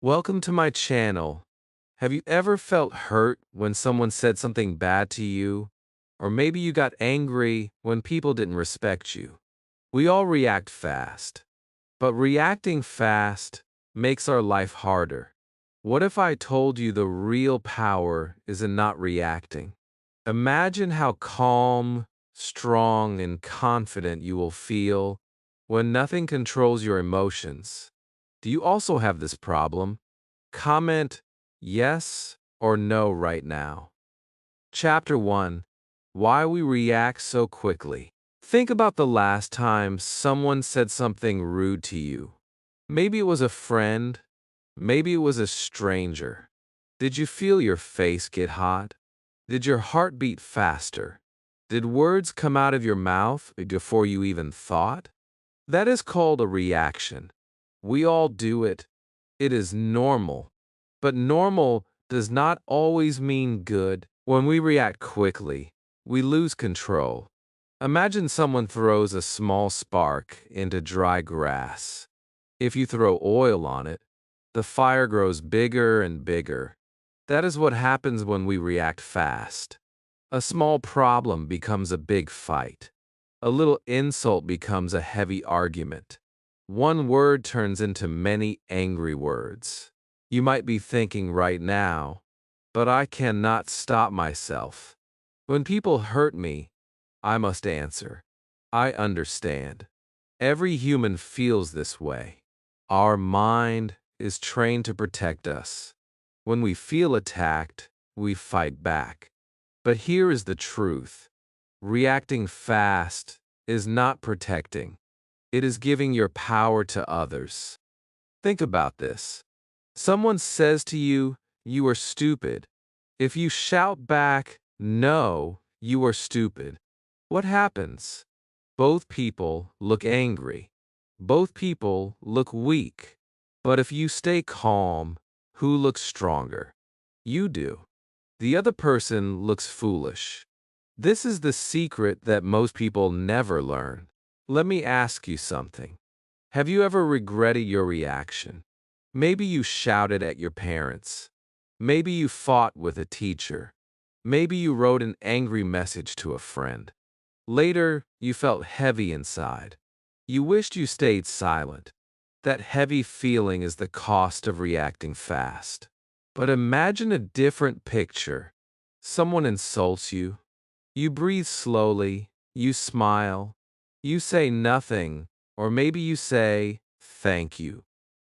Welcome to my channel. Have you ever felt hurt when someone said something bad to you? Or maybe you got angry when people didn't respect you? We all react fast, but reacting fast makes our life harder. What if I told you the real power is in not reacting? Imagine how calm, strong, and confident you will feel when nothing controls your emotions. Do you also have this problem? Comment yes or no right now. Chapter 1. Why we react so quickly. Think about the last time someone said something rude to you. Maybe it was a friend, maybe it was a stranger. Did you feel your face get hot? Did your heart beat faster? Did words come out of your mouth before you even thought? That is called a reaction. We all do it. It is normal. But normal does not always mean good. When we react quickly, we lose control. Imagine someone throws a small spark into dry grass. If you throw oil on it, the fire grows bigger and bigger. That is what happens when we react fast. A small problem becomes a big fight. A little insult becomes a heavy argument. One word turns into many angry words. You might be thinking right now, but I cannot stop myself. When people hurt me, I must answer. I understand. Every human feels this way. Our mind is trained to protect us. When we feel attacked, we fight back. But here is the truth. Reacting fast is not protecting. It is giving your power to others. Think about this. Someone says to you, "You are stupid." If you shout back, "No, you are stupid," what happens? Both people look angry. Both people look weak. But if you stay calm, who looks stronger? You do. The other person looks foolish. This is the secret that most people never learn. Let me ask you something. Have you ever regretted your reaction? Maybe you shouted at your parents. Maybe you fought with a teacher. Maybe you wrote an angry message to a friend. Later, you felt heavy inside. You wished you stayed silent. That heavy feeling is the cost of reacting fast. But imagine a different picture. Someone insults you. You breathe slowly. You smile. You say nothing, or maybe you say, "Thank you."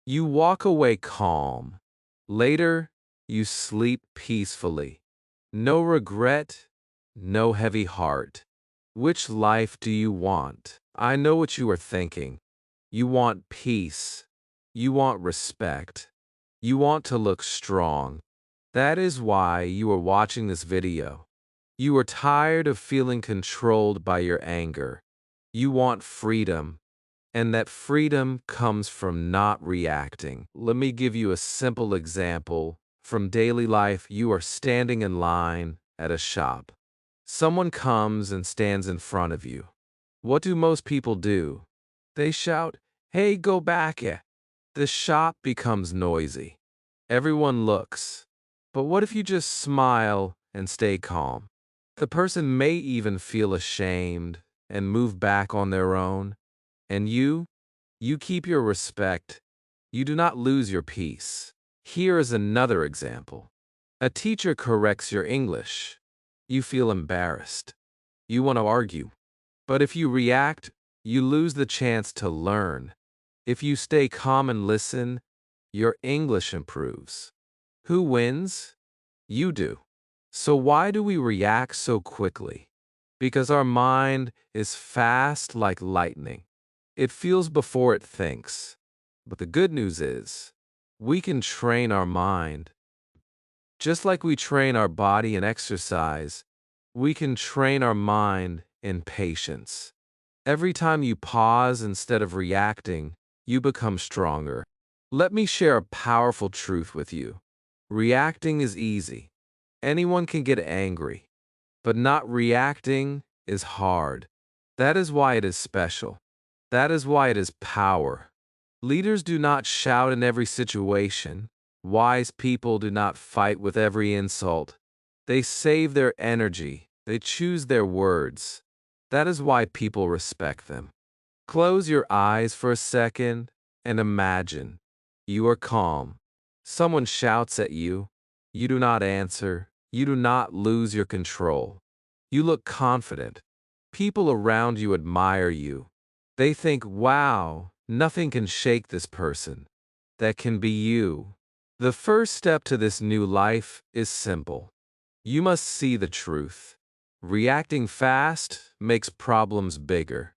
You walk away calm. Later, you sleep peacefully. No regret, no heavy heart. Which life do you want? I know what you are thinking. You want peace. You want respect. You want to look strong. That is why you are watching this video. You are tired of feeling controlled by your anger. You want freedom. And that freedom comes from not reacting. Let me give you a simple example. From daily life, you are standing in line at a shop. Someone comes and stands in front of you. What do most people do? They shout, "Hey, go back!" The shop becomes noisy. Everyone looks. But what if you just smile and stay calm? The person may even feel ashamed and move back on their own. And you keep your respect. You do not lose your peace. Here is another example. A teacher corrects your English. You feel embarrassed. You want to argue. But if you react, you lose the chance to learn. If you stay calm and listen, your English improves. Who wins? You do. So why do we react so quickly? Because our mind is fast like lightning. It feels before it thinks. But the good news is, we can train our mind. Just like we train our body in exercise, we can train our mind in patience. Every time you pause instead of reacting, you become stronger. Let me share a powerful truth with you. Reacting is easy. Anyone can get angry. But not reacting is hard. That is why it is special. That is why it is power. Leaders do not shout in every situation. Wise people do not fight with every insult. They save their energy. They choose their words. That is why people respect them. Close your eyes for a second and imagine you are calm. Someone shouts at you. You do not answer. You do not lose your control. You look confident. People around you admire you. They think, wow, nothing can shake this person. That can be you. The first step to this new life is simple. You must see the truth. Reacting fast makes problems bigger.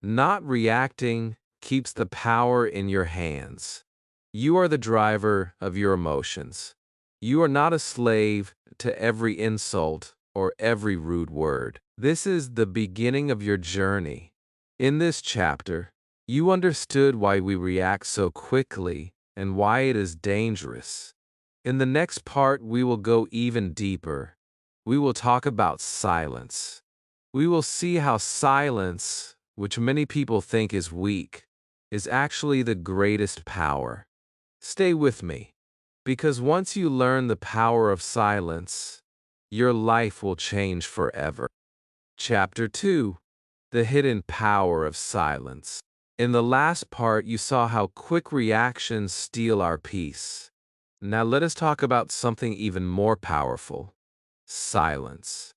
Not reacting keeps the power in your hands. You are the driver of your emotions. You are not a slave to every insult or every rude word. This is the beginning of your journey. In this chapter, you understood why we react so quickly and why it is dangerous. In the next part, we will go even deeper. We will talk about silence. We will see how silence, which many people think is weak, is actually the greatest power. Stay with me, because once you learn the power of silence, your life will change forever. Chapter 2: The Hidden Power of Silence. In the last part, you saw how quick reactions steal our peace. Now let us talk about something even more powerful: silence.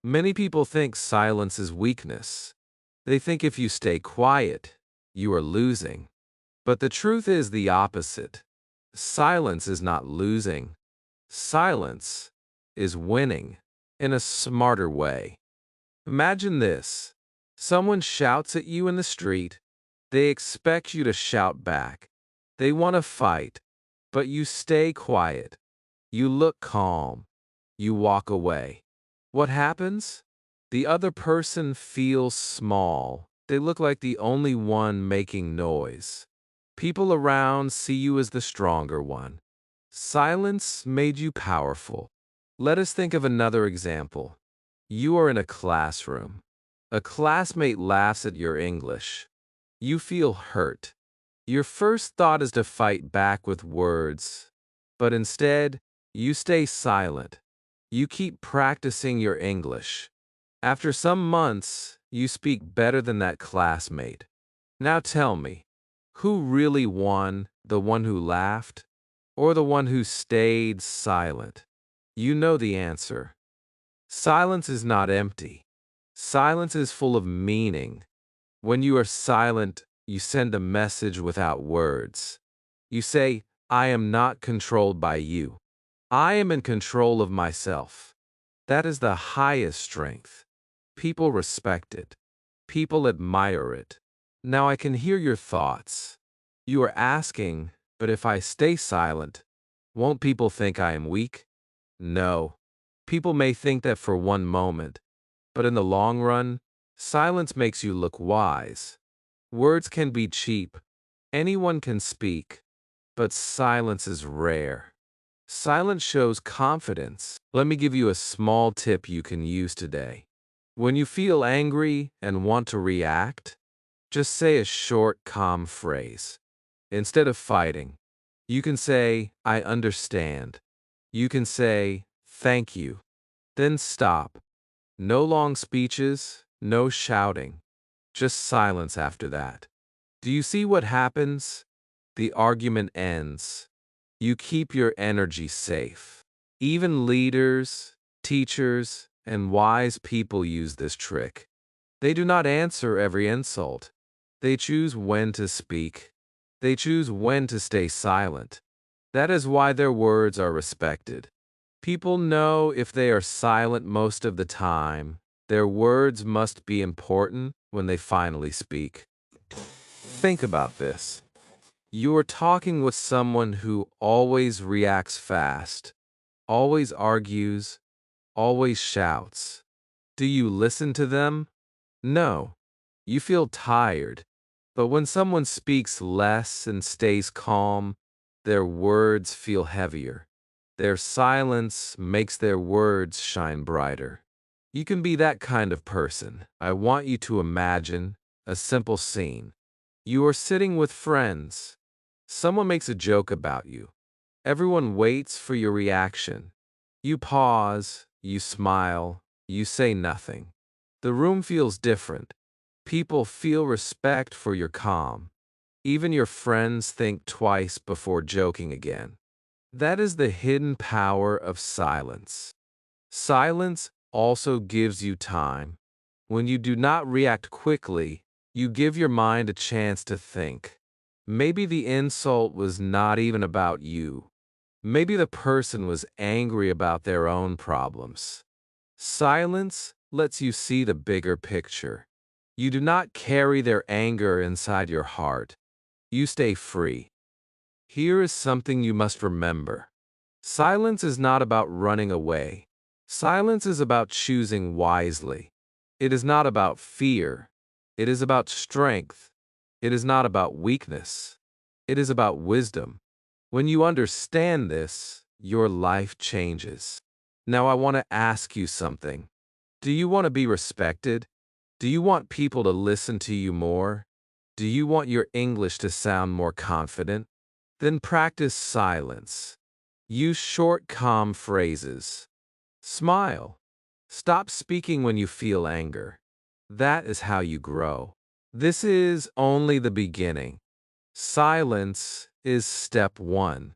Many people think silence is weakness. They think if you stay quiet, you are losing. But the truth is the opposite. Silence is not losing. Silence is winning in a smarter way. Imagine this. Someone shouts at you in the street. They expect you to shout back. They want to fight, but you stay quiet. You look calm. You walk away. What happens? The other person feels small. They look like the only one making noise. People around see you as the stronger one. Silence made you powerful. Let us think of another example. You are in a classroom. A classmate laughs at your English. You feel hurt. Your first thought is to fight back with words, but instead, you stay silent. You keep practicing your English. After some months, you speak better than that classmate. Now tell me, who really won, the one who laughed, or the one who stayed silent? You know the answer. Silence is not empty. Silence is full of meaning. When you are silent, you send a message without words. You say, I am not controlled by you. I am in control of myself. That is the highest strength. People respect it. People admire it. Now I can hear your thoughts. You are asking, but if I stay silent, won't people think I am weak? No. People may think that for one moment, but in the long run, silence makes you look wise. Words can be cheap. Anyone can speak, but silence is rare. Silence shows confidence. Let me give you a small tip you can use today. When you feel angry and want to react, just say a short, calm phrase. Instead of fighting, you can say, I understand. You can say, thank you. Then stop. No long speeches, no shouting. Just silence after that. Do you see what happens? The argument ends. You keep your energy safe. Even leaders, teachers, and wise people use this trick. They do not answer every insult. They choose when to speak. They choose when to stay silent. That is why their words are respected. People know if they are silent most of the time, their words must be important when they finally speak. Think about this. You are talking with someone who always reacts fast, always argues, always shouts. Do you listen to them? No. You feel tired. But when someone speaks less and stays calm, their words feel heavier. Their silence makes their words shine brighter. You can be that kind of person. I want you to imagine a simple scene. You are sitting with friends. Someone makes a joke about you. Everyone waits for your reaction. You pause, you smile, you say nothing. The room feels different. People feel respect for your calm. Even your friends think twice before joking again. That is the hidden power of silence. Silence also gives you time. When you do not react quickly, you give your mind a chance to think. Maybe the insult was not even about you. Maybe the person was angry about their own problems. Silence lets you see the bigger picture. You do not carry their anger inside your heart. You stay free. Here is something you must remember. Silence is not about running away. Silence is about choosing wisely. It is not about fear. It is about strength. It is not about weakness. It is about wisdom. When you understand this, your life changes. Now I want to ask you something. Do you want to be respected? Do you want people to listen to you more? Do you want your English to sound more confident? Then practice silence. Use short, calm phrases. Smile. Stop speaking when you feel anger. That is how you grow. This is only the beginning. Silence is step one.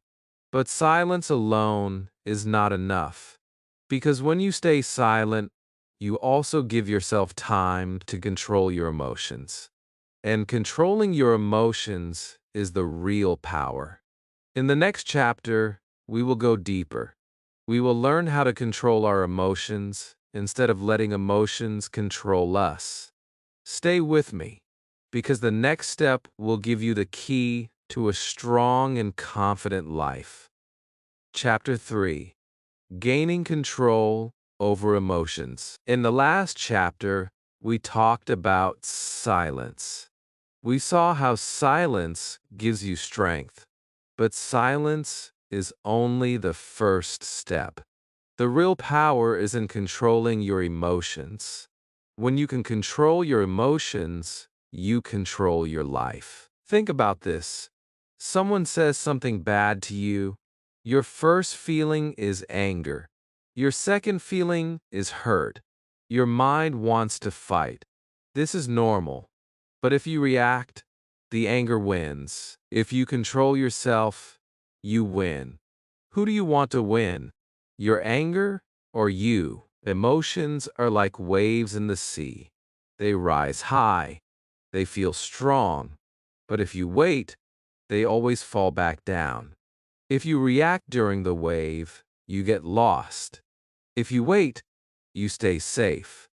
But silence alone is not enough. Because when you stay silent, you also give yourself time to control your emotions. And controlling your emotions is the real power. In the next chapter, we will go deeper. We will learn how to control our emotions instead of letting emotions control us. Stay with me, because the next step will give you the key to a strong and confident life. Chapter 3. Gaining Control over Emotions. In the last chapter, we talked about silence. We saw how silence gives you strength, but silence is only the first step. The real power is in controlling your emotions. When you can control your emotions, you control your life. Think about this. Someone says something bad to you. Your first feeling is anger. Your second feeling is hurt. Your mind wants to fight. This is normal. But if you react, the anger wins. If you control yourself, you win. Who do you want to win? Your anger or you? Emotions are like waves in the sea. They rise high. They feel strong. But if you wait, they always fall back down. If you react during the wave, you get lost. If you wait, you stay safe.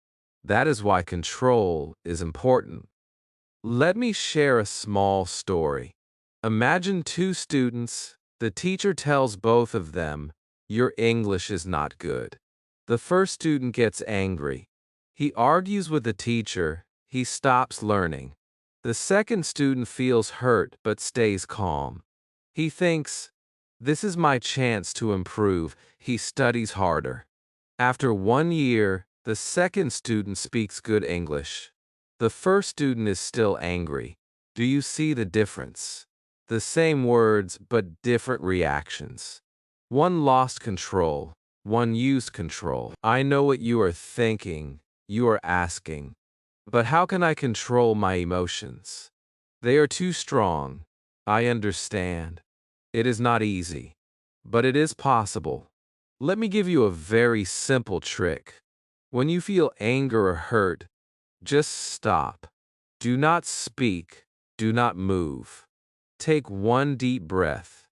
That is why control is important. Let me share a small story. Imagine two students. The teacher tells both of them, "Your English is not good." The first student gets angry. He argues with the teacher. He stops learning. The second student feels hurt but stays calm. He thinks, "This is my chance to improve." He studies harder. After 1 year, the second student speaks good English. The first student is still angry. Do you see the difference? The same words, but different reactions. One lost control, one used control. I know what you are thinking. You are asking, but how can I control my emotions? They are too strong. I understand. It is not easy, but it is possible. Let me give you a very simple trick. When you feel anger or hurt, just stop. Do not speak. Do not move. Take one deep breath,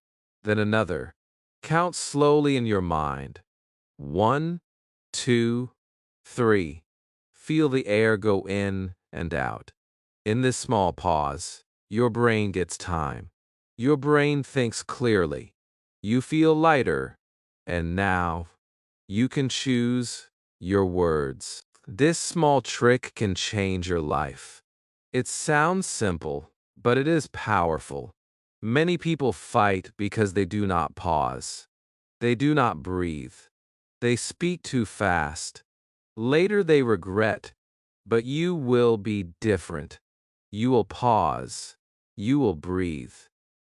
then another. Count slowly in your mind. 1, 2, 3. Feel the air go in and out. In this small pause, your brain gets time. Your brain thinks clearly. You feel lighter. And now, you can choose your words. This small trick can change your life. It sounds simple, but it is powerful. Many people fight because they do not pause. They do not breathe. They speak too fast. Later they regret, but you will be different. You will pause. You will breathe.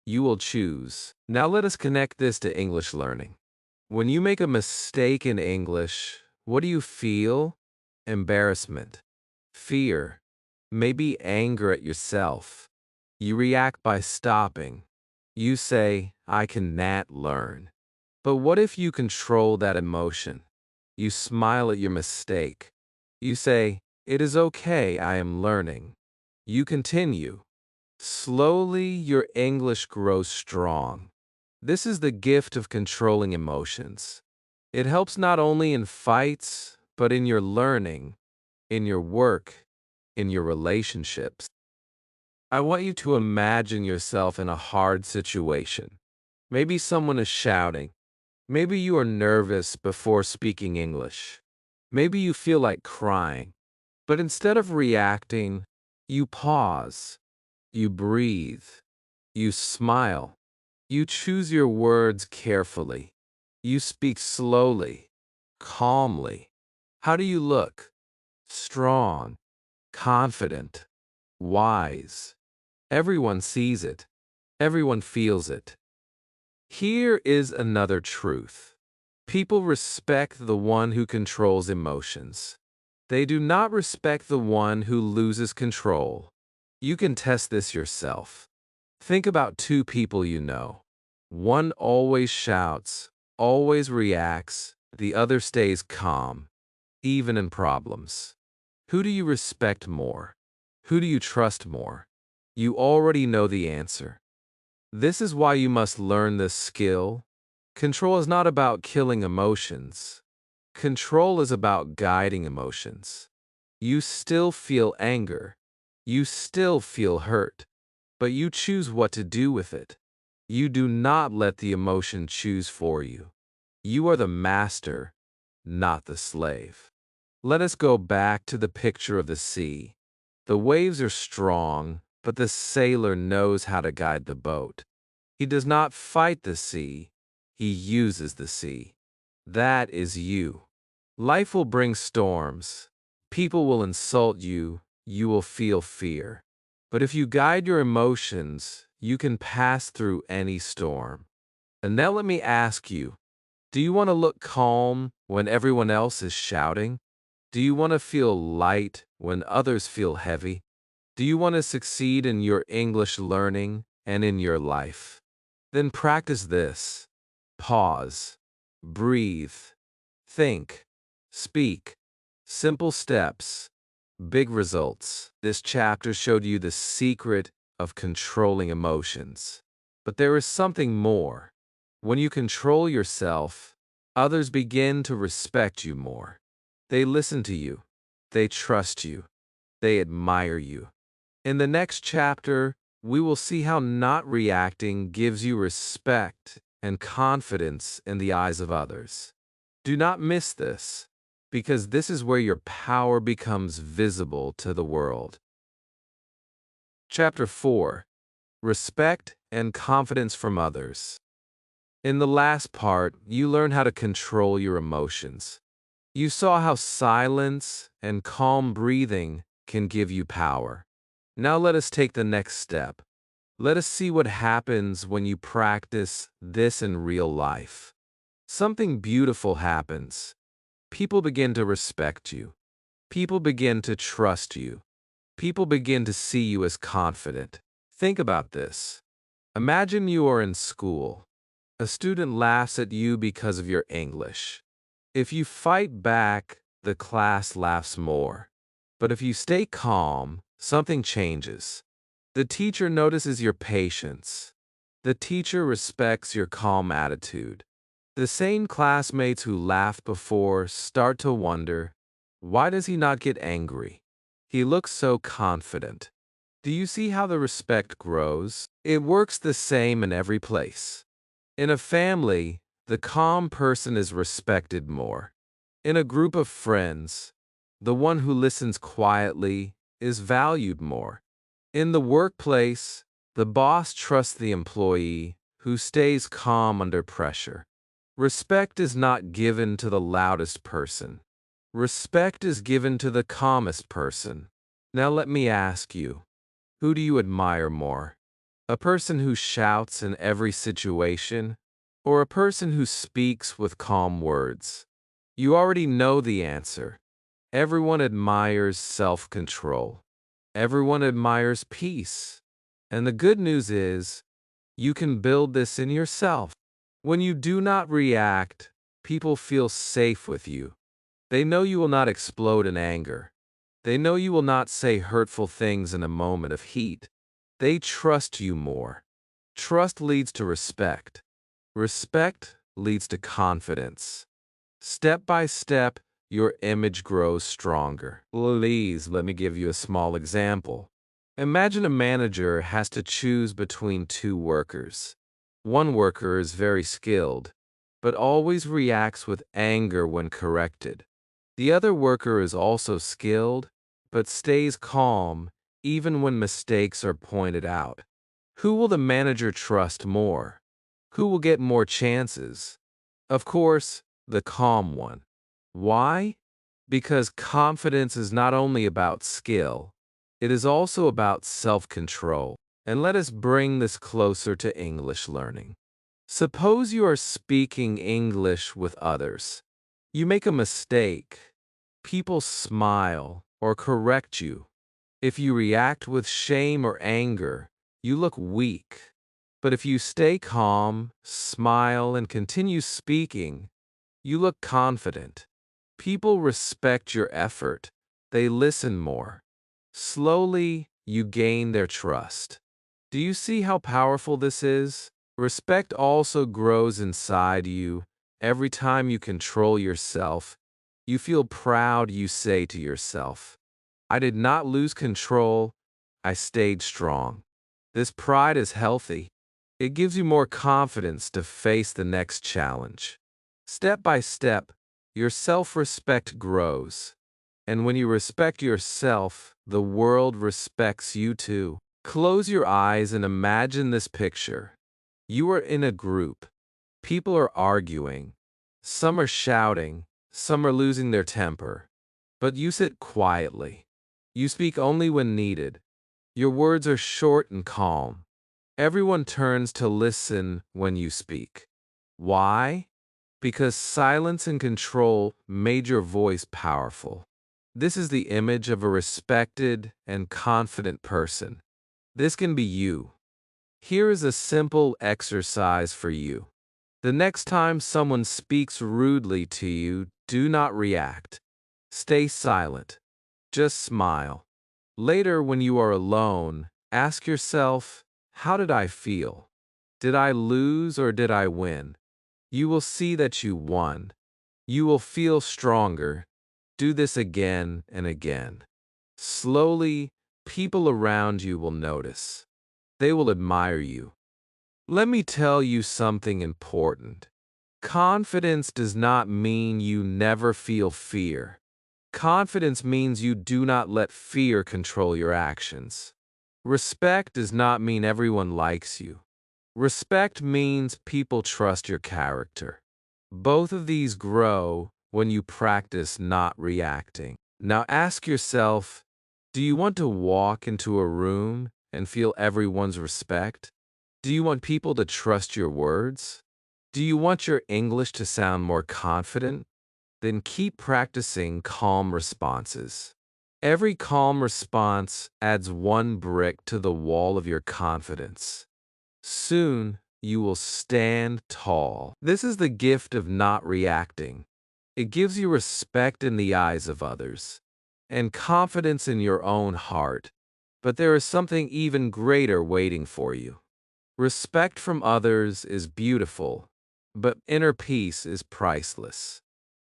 you will choose. Now let us connect this to English learning. When you make a mistake in English, what do you feel? Embarrassment, fear, maybe anger at yourself. You react by stopping. You say, I cannot learn. But what if you control that emotion? You smile at your mistake. You say, it is okay, I am learning. You continue. Slowly, your English grows strong. This is the gift of controlling emotions. It helps not only in fights, but in your learning, in your work, in your relationships. I want you to imagine yourself in a hard situation. Maybe someone is shouting. Maybe you are nervous before speaking English. Maybe you feel like crying. But instead of reacting, you pause. You breathe. You smile. You choose your words carefully. You speak slowly, calmly. How do you look? Strong, confident, wise. Everyone sees it. Everyone feels it. Here is another truth. People respect the one who controls emotions. They do not respect the one who loses control. You can test this yourself. Think about two people you know. One always shouts, always reacts, the other stays calm, even in problems. Who do you respect more? Who do you trust more? You already know the answer. This is why you must learn this skill. Control is not about killing emotions. Control is about guiding emotions. You still feel anger. You still feel hurt. But you choose what to do with it. You do not let the emotion choose for you. You are the master, not the slave. Let us go back to the picture of the sea. The waves are strong, but the sailor knows how to guide the boat. He does not fight the sea, he uses the sea. That is you. Life will bring storms. People will insult you. You will feel fear. But if you guide your emotions, you can pass through any storm. And now let me ask you, do you want to look calm when everyone else is shouting? Do you want to feel light when others feel heavy? Do you want to succeed in your English learning and in your life? Then practice this. Pause. Breathe. Think. Speak. Simple steps. Big results. This chapter showed you the secret of controlling emotions. But there is something more. When you control yourself, others begin to respect you more. They listen to you. They trust you. They admire you. In the next chapter, we will see how not reacting gives you respect and confidence in the eyes of others. Do not miss this, because this is where your power becomes visible to the world. Chapter 4. Respect and Confidence from Others. In the last part, you learn how to control your emotions. You saw how silence and calm breathing can give you power. Now let us take the next step. Let us see what happens when you practice this in real life. Something beautiful happens. People begin to respect you. People begin to trust you. People begin to see you as confident. Think about this. Imagine you are in school. A student laughs at you because of your English. If you fight back, the class laughs more. But if you stay calm, something changes. The teacher notices your patience. The teacher respects your calm attitude. The same classmates who laughed before start to wonder, why does he not get angry? He looks so confident. Do you see how the respect grows? It works the same in every place. In a family, the calm person is respected more. In a group of friends, the one who listens quietly is valued more. In the workplace, the boss trusts the employee who stays calm under pressure. Respect is not given to the loudest person. Respect is given to the calmest person. Now let me ask you, who do you admire more? A person who shouts in every situation, or a person who speaks with calm words? You already know the answer. Everyone admires self-control. Everyone admires peace. And the good news is, you can build this in yourself. When you do not react, people feel safe with you. They know you will not explode in anger. They know you will not say hurtful things in a moment of heat. They trust you more. Trust leads to respect. Respect leads to confidence. Step by step, your image grows stronger. Please, let me give you a small example. Imagine a manager has to choose between two workers. One worker is very skilled, but always reacts with anger when corrected. The other worker is also skilled, but stays calm even when mistakes are pointed out. Who will the manager trust more? Who will get more chances? Of course, the calm one. Why? Because confidence is not only about skill, it is also about self-control. And let us bring this closer to English learning. Suppose you are speaking English with others. You make a mistake. People smile or correct you. If you react with shame or anger, you look weak. But if you stay calm, smile, and continue speaking, you look confident. People respect your effort. They listen more. Slowly, you gain their trust. Do you see how powerful this is? Respect also grows inside you. Every time you control yourself, you feel proud. You say to yourself, I did not lose control. I stayed strong. This pride is healthy. It gives you more confidence to face the next challenge. Step by step, your self-respect grows. And when you respect yourself, the world respects you too. Close your eyes and imagine this picture. You are in a group. People are arguing. Some are shouting. Some are losing their temper. But you sit quietly. You speak only when needed. Your words are short and calm. Everyone turns to listen when you speak. Why? Because silence and control made your voice powerful. This is the image of a respected and confident person. This can be you. Here is a simple exercise for you. The next time someone speaks rudely to you, do not react. Stay silent. Just smile. Later, when you are alone, ask yourself, how did I feel? Did I lose or did I win? You will see that you won. You will feel stronger. Do this again and again. Slowly, people around you will notice. They will admire you. Let me tell you something important. Confidence does not mean you never feel fear. Confidence means you do not let fear control your actions. Respect does not mean everyone likes you. Respect means people trust your character. Both of these grow when you practice not reacting. Now ask yourself, do you want to walk into a room and feel everyone's respect? Do you want people to trust your words? Do you want your English to sound more confident? Then keep practicing calm responses. Every calm response adds one brick to the wall of your confidence. Soon, you will stand tall. This is the gift of not reacting. It gives you respect in the eyes of others and confidence in your own heart. But there is something even greater waiting for you. Respect from others is beautiful, but inner peace is priceless.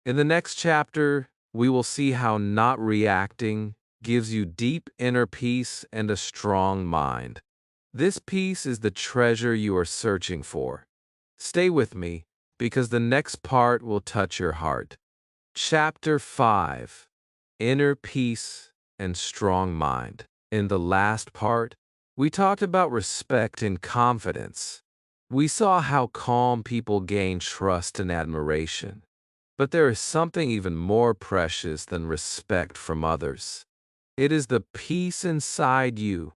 In the next chapter, we will see how not reacting gives you deep inner peace and a strong mind. This peace is the treasure you are searching for. Stay with me, because the next part will touch your heart. Chapter 5: Inner Peace and Strong Mind. In the last part, we talked about respect and confidence. We saw how calm people gain trust and admiration. But there is something even more precious than respect from others. It is the peace inside you.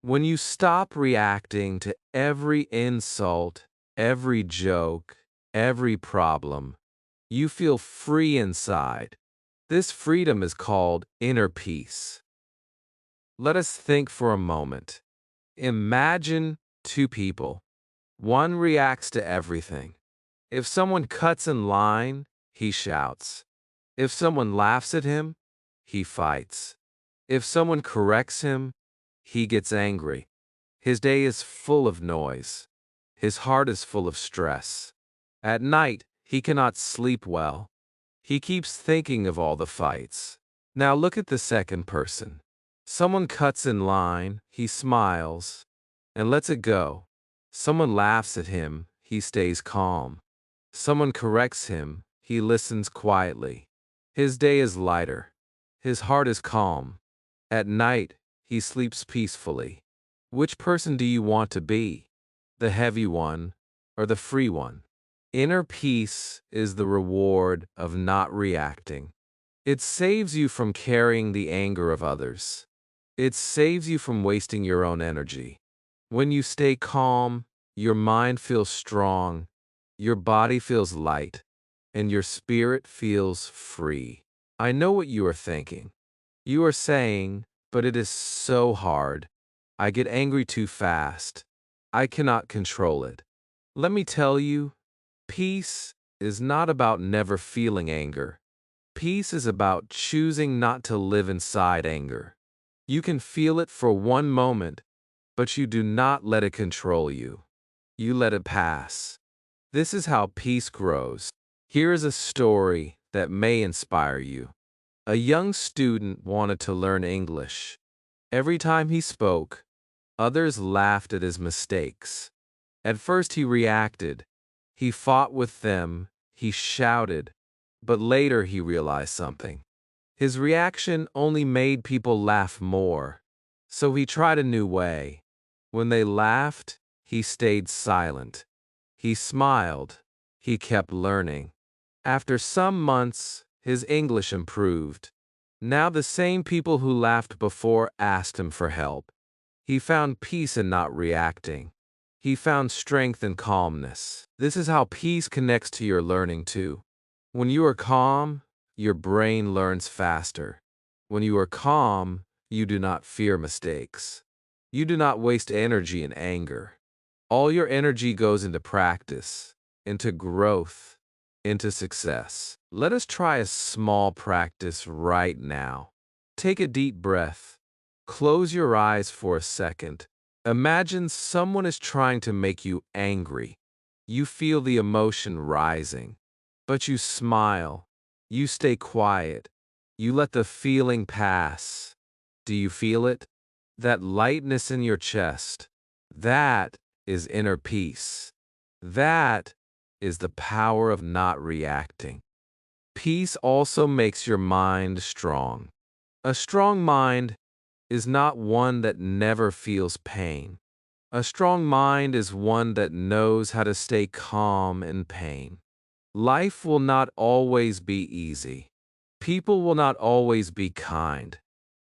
When you stop reacting to every insult, every joke, every problem, you feel free inside. This freedom is called inner peace. Let us think for a moment. Imagine two people. One reacts to everything. If someone cuts in line, he shouts. If someone laughs at him, he fights. If someone corrects him, he gets angry. His day is full of noise. His heart is full of stress. At night, he cannot sleep well. He keeps thinking of all the fights. Now look at the second person. Someone cuts in line, he smiles and lets it go. Someone laughs at him, he stays calm. Someone corrects him, he listens quietly. His day is lighter. His heart is calm. At night, he sleeps peacefully. Which person do you want to be? The heavy one or the free one? Inner peace is the reward of not reacting. It saves you from carrying the anger of others. It saves you from wasting your own energy. When you stay calm, your mind feels strong, your body feels light, and your spirit feels free. I know what you are thinking. You are saying, but it is so hard. I get angry too fast. I cannot control it. Let me tell you, peace is not about never feeling anger. Peace is about choosing not to live inside anger. You can feel it for one moment, but you do not let it control you. You let it pass. This is how peace grows. Here is a story that may inspire you. A young student wanted to learn English. Every time he spoke, others laughed at his mistakes. At first he reacted. He fought with them. He shouted. But later he realized something. His reaction only made people laugh more. So he tried a new way. When they laughed, he stayed silent. He smiled. He kept learning. After some months, his English improved. Now the same people who laughed before asked him for help. He found peace in not reacting. He found strength in calmness. This is how peace connects to your learning too. When you are calm, your brain learns faster. When you are calm, you do not fear mistakes. You do not waste energy in anger. All your energy goes into practice, into growth, into success. Let us try a small practice right now. Take a deep breath. Close your eyes for a second. Imagine someone is trying to make you angry. You feel the emotion rising, but you smile. You stay quiet. You let the feeling pass. Do you feel it? That lightness in your chest. That is inner peace. That is the power of not reacting. Peace also makes your mind strong. A strong mind is not one that never feels pain. A strong mind is one that knows how to stay calm in pain. Life will not always be easy. People will not always be kind.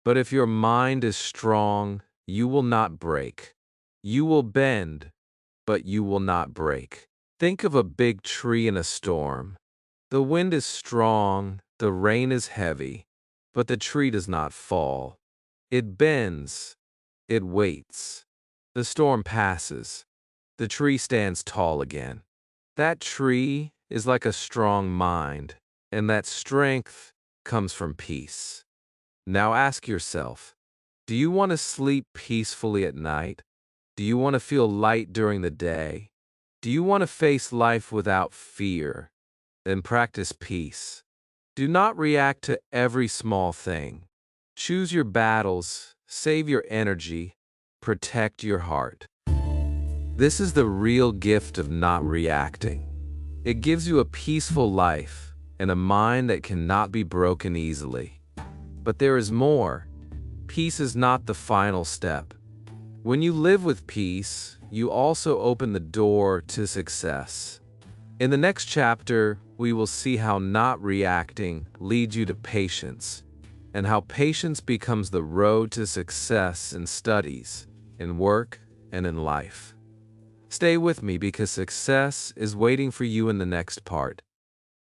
But if your mind is strong, you will not break. You will bend, but you will not break. Think of a big tree in a storm. The wind is strong, the rain is heavy, but the tree does not fall. It bends, it waits. The storm passes. The tree stands tall again. That tree is like a strong mind, and that strength comes from peace. Now ask yourself, do you want to sleep peacefully at night? Do you want to feel light during the day? Do you want to face life without fear? Then practice peace. Do not react to every small thing. Choose your battles, save your energy, protect your heart. This is the real gift of not reacting. It gives you a peaceful life and a mind that cannot be broken easily. But there is more. Peace is not the final step. When you live with peace, you also open the door to success. In the next chapter, we will see how not reacting leads you to patience, and how patience becomes the road to success in studies, in work, and in life. Stay with me because success is waiting for you in the next part.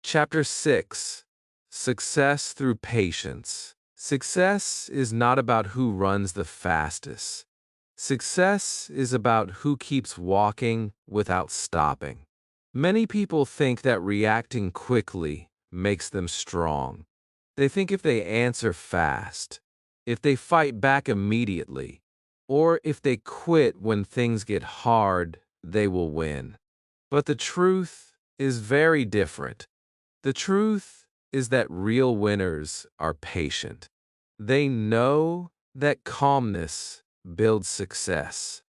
Chapter 6: Success Through Patience. Success is not about who runs the fastest. Success is about who keeps walking without stopping. Many people think that reacting quickly makes them strong. They think if they answer fast, if they fight back immediately, or if they quit when things get hard, they will win. But the truth is very different. The truth is that real winners are patient. They know that calmness builds success.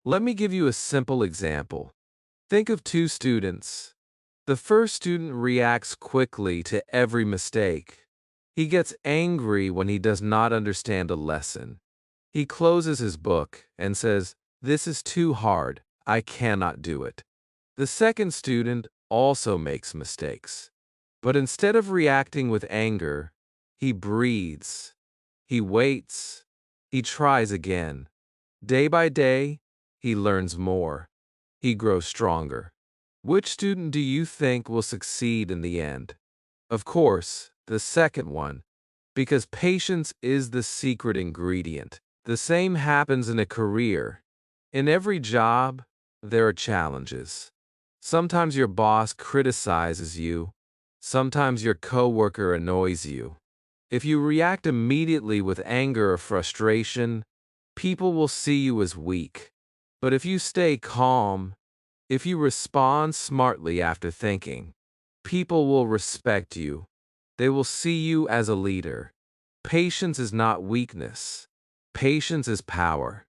Let me give you a simple example. Think of two students. The first student reacts quickly to every mistake. He gets angry when he does not understand a lesson. He closes his book and says, "This is too hard. I cannot do it." The second student also makes mistakes. But instead of reacting with anger, he breathes. He waits. He tries again. Day by day, he learns more. He grows stronger. Which student do you think will succeed in the end? Of course, the second one, because patience is the secret ingredient. The same happens in a career. In every job, there are challenges. Sometimes your boss criticizes you. Sometimes your coworker annoys you. If you react immediately with anger or frustration, people will see you as weak. But if you stay calm, if you respond smartly after thinking, people will respect you. They will see you as a leader. Patience is not weakness. Patience is power.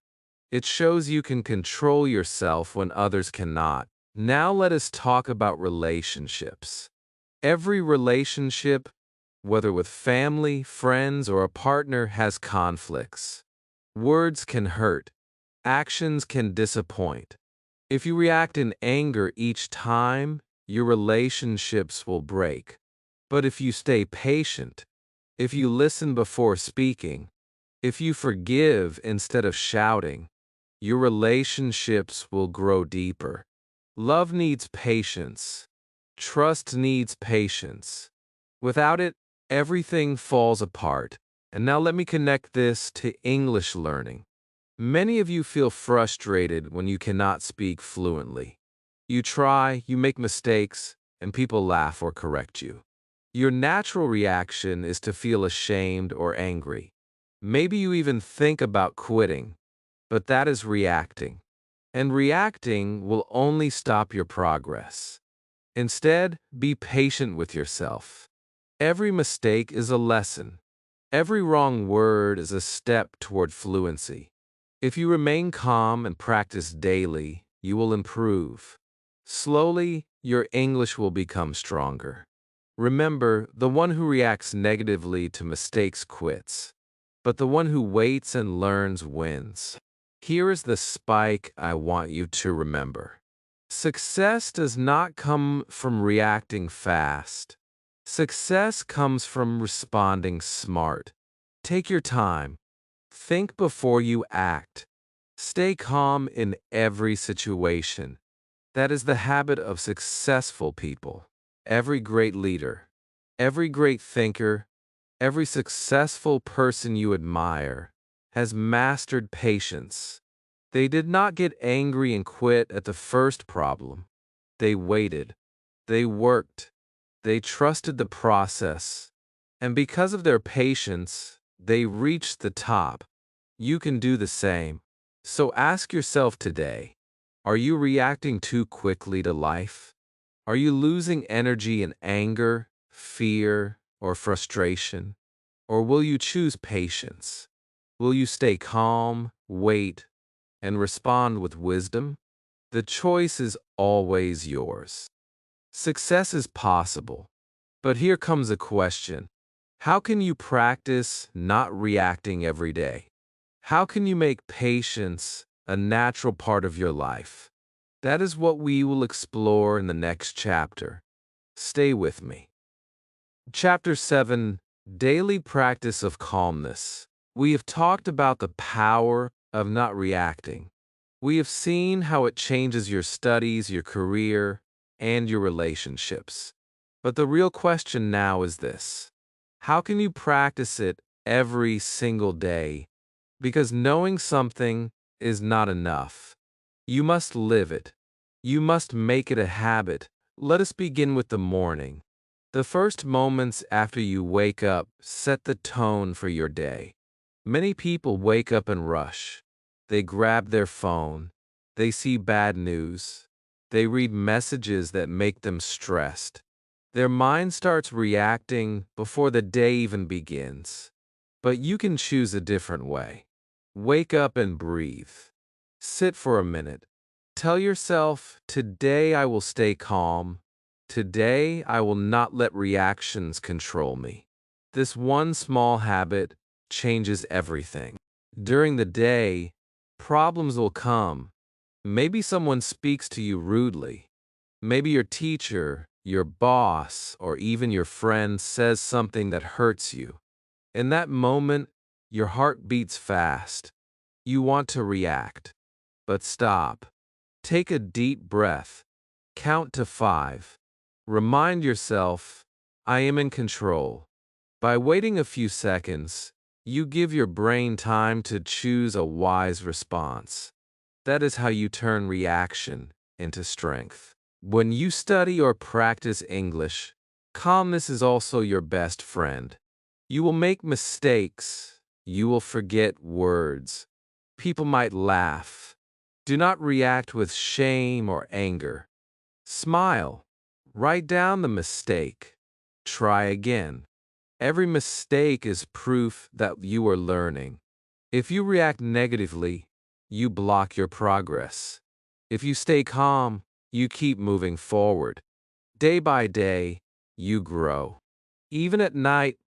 It shows you can control yourself when others cannot. Now let us talk about relationships. Every relationship, whether with family, friends, or a partner, has conflicts. Words can hurt. Actions can disappoint. If you react in anger each time, your relationships will break. But if you stay patient, if you listen before speaking, if you forgive instead of shouting, your relationships will grow deeper. Love needs patience. Trust needs patience. Without it, everything falls apart. And now let me connect this to English learning. Many of you feel frustrated when you cannot speak fluently. You try, you make mistakes, and people laugh or correct you. Your natural reaction is to feel ashamed or angry. Maybe you even think about quitting, but that is reacting. And reacting will only stop your progress. Instead, be patient with yourself. Every mistake is a lesson. Every wrong word is a step toward fluency. If you remain calm and practice daily, you will improve. Slowly, your English will become stronger. Remember, the one who reacts negatively to mistakes quits, but the one who waits and learns wins. Here is the spike I want you to remember. Success does not come from reacting fast. Success comes from responding smart. Take your time. Think before you act. Stay calm in every situation. That is the habit of successful people. Every great leader, every great thinker, every successful person you admire has mastered patience. They did not get angry and quit at the first problem. They waited. They worked. They trusted the process. And because of their patience, they reached the top. You can do the same. So ask yourself today, are you reacting too quickly to life? Are you losing energy in anger, fear, or frustration? Or will you choose patience? Will you stay calm, wait, and respond with wisdom? The choice is always yours. Success is possible. But here comes a question. How can you practice not reacting every day? How can you make patience a natural part of your life? That is what we will explore in the next chapter. Stay with me. Chapter 7: Daily Practice of Calmness. We have talked about the power of not reacting. We have seen how it changes your studies, your career, and your relationships. But the real question now is this: how can you practice it every single day? Because knowing something is not enough. You must live it. You must make it a habit. Let us begin with the morning. The first moments after you wake up set the tone for your day. Many people wake up and rush. They grab their phone. They see bad news. They read messages that make them stressed. Their mind starts reacting before the day even begins. But you can choose a different way. Wake up and breathe. Sit for a minute. Tell yourself, today I will stay calm. Today I will not let reactions control me. This one small habit changes everything. During the day, problems will come. Maybe someone speaks to you rudely. Maybe your teacher, your boss, or even your friend says something that hurts you. In that moment, your heart beats fast. You want to react. But stop. Take a deep breath. Count to 5. Remind yourself, I am in control. By waiting a few seconds, you give your brain time to choose a wise response. That is how you turn reaction into strength. When you study or practice English, calmness is also your best friend. You will make mistakes. You will forget words. People might laugh. Do not react with shame or anger. Smile. Write down the mistake. Try again. Every mistake is proof that you are learning. If you react negatively, you block your progress. If you stay calm, you keep moving forward. Day by day, you grow. Even at night,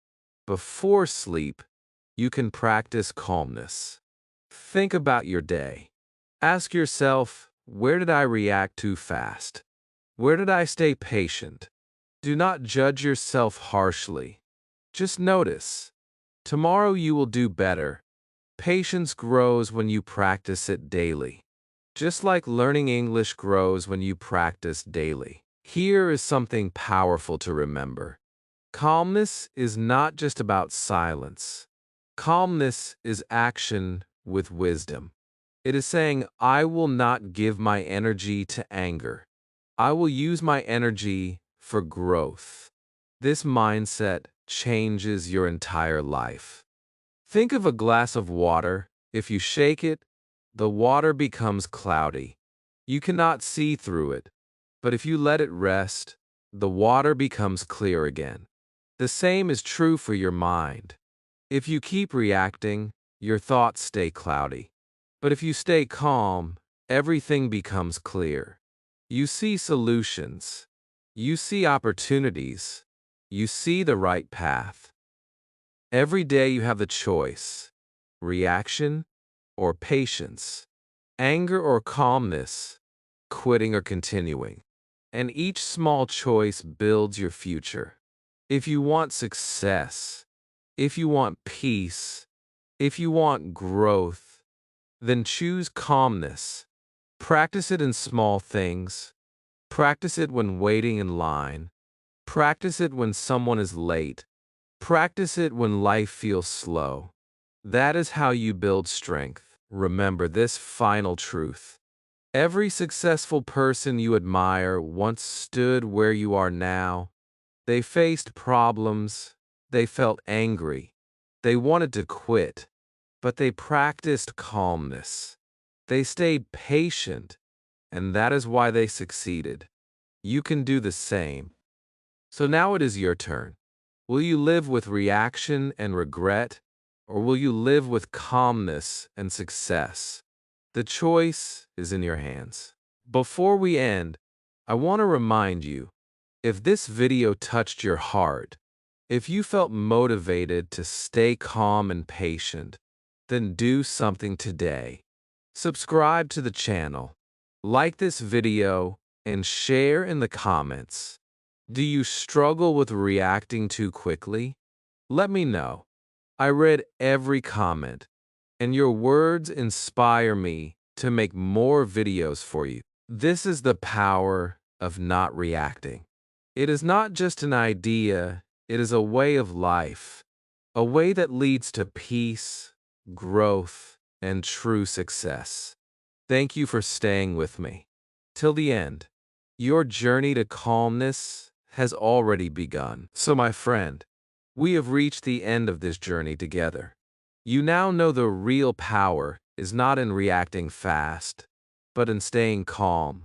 before sleep, you can practice calmness. Think about your day. Ask yourself, where did I react too fast? Where did I stay patient? Do not judge yourself harshly. Just notice. Tomorrow you will do better. Patience grows when you practice it daily. Just like learning English grows when you practice daily. Here is something powerful to remember. Calmness is not just about silence. Calmness is action with wisdom. It is saying, I will not give my energy to anger. I will use my energy for growth. This mindset changes your entire life. Think of a glass of water. If you shake it, the water becomes cloudy. You cannot see through it. But if you let it rest, the water becomes clear again. The same is true for your mind. If you keep reacting, your thoughts stay cloudy. But if you stay calm, everything becomes clear. You see solutions. You see opportunities. You see the right path. Every day you have the choice: reaction or patience, anger or calmness, quitting or continuing. And each small choice builds your future. If you want success, if you want peace, if you want growth, then choose calmness. Practice it in small things. Practice it when waiting in line. Practice it when someone is late. Practice it when life feels slow. That is how you build strength. Remember this final truth. Every successful person you admire once stood where you are now. They faced problems. They felt angry. They wanted to quit. But they practiced calmness. They stayed patient. And that is why they succeeded. You can do the same. So now it is your turn. Will you live with reaction and regret, or will you live with calmness and success? The choice is in your hands. Before we end, I want to remind you, if this video touched your heart, if you felt motivated to stay calm and patient, then do something today. Subscribe to the channel, like this video, and share in the comments. Do you struggle with reacting too quickly? Let me know. I read every comment, and your words inspire me to make more videos for you. This is the power of not reacting. It is not just an idea, it is a way of life, a way that leads to peace, growth, and true success. Thank you for staying with me till the end. Your journey to calmness has already begun. So, my friend, we have reached the end of this journey together. You now know the real power is not in reacting fast, but in staying calm,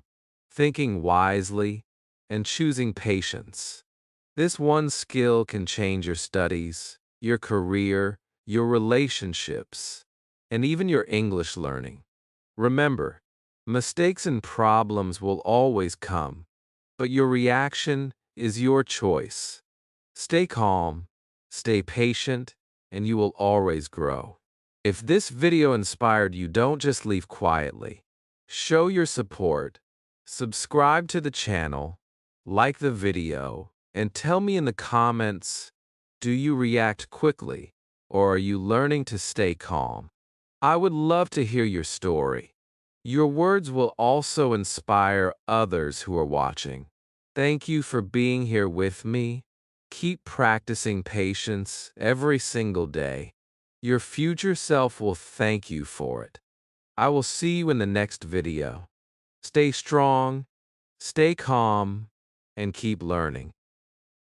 thinking wisely, and choosing patience. This one skill can change your studies, your career, your relationships, and even your English learning. Remember, mistakes and problems will always come, but your reaction is your choice. Stay calm, stay patient, and you will always grow. If this video inspired you, don't just leave quietly. Show your support, subscribe to the channel, like the video, and tell me in the comments, do you react quickly, or are you learning to stay calm? I would love to hear your story. Your words will also inspire others who are watching. Thank you for being here with me. Keep practicing patience every single day. Your future self will thank you for it. I will see you in the next video. Stay strong, stay calm, and keep learning.